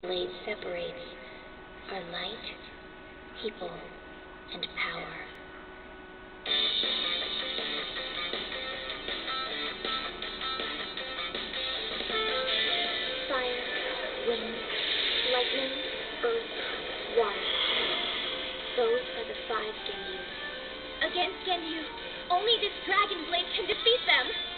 blade separates are light, people, and power. Fire, wind, lightning, earth, water. Those are the 5 Gendus. Against Genyu, only this dragon blade can defeat them.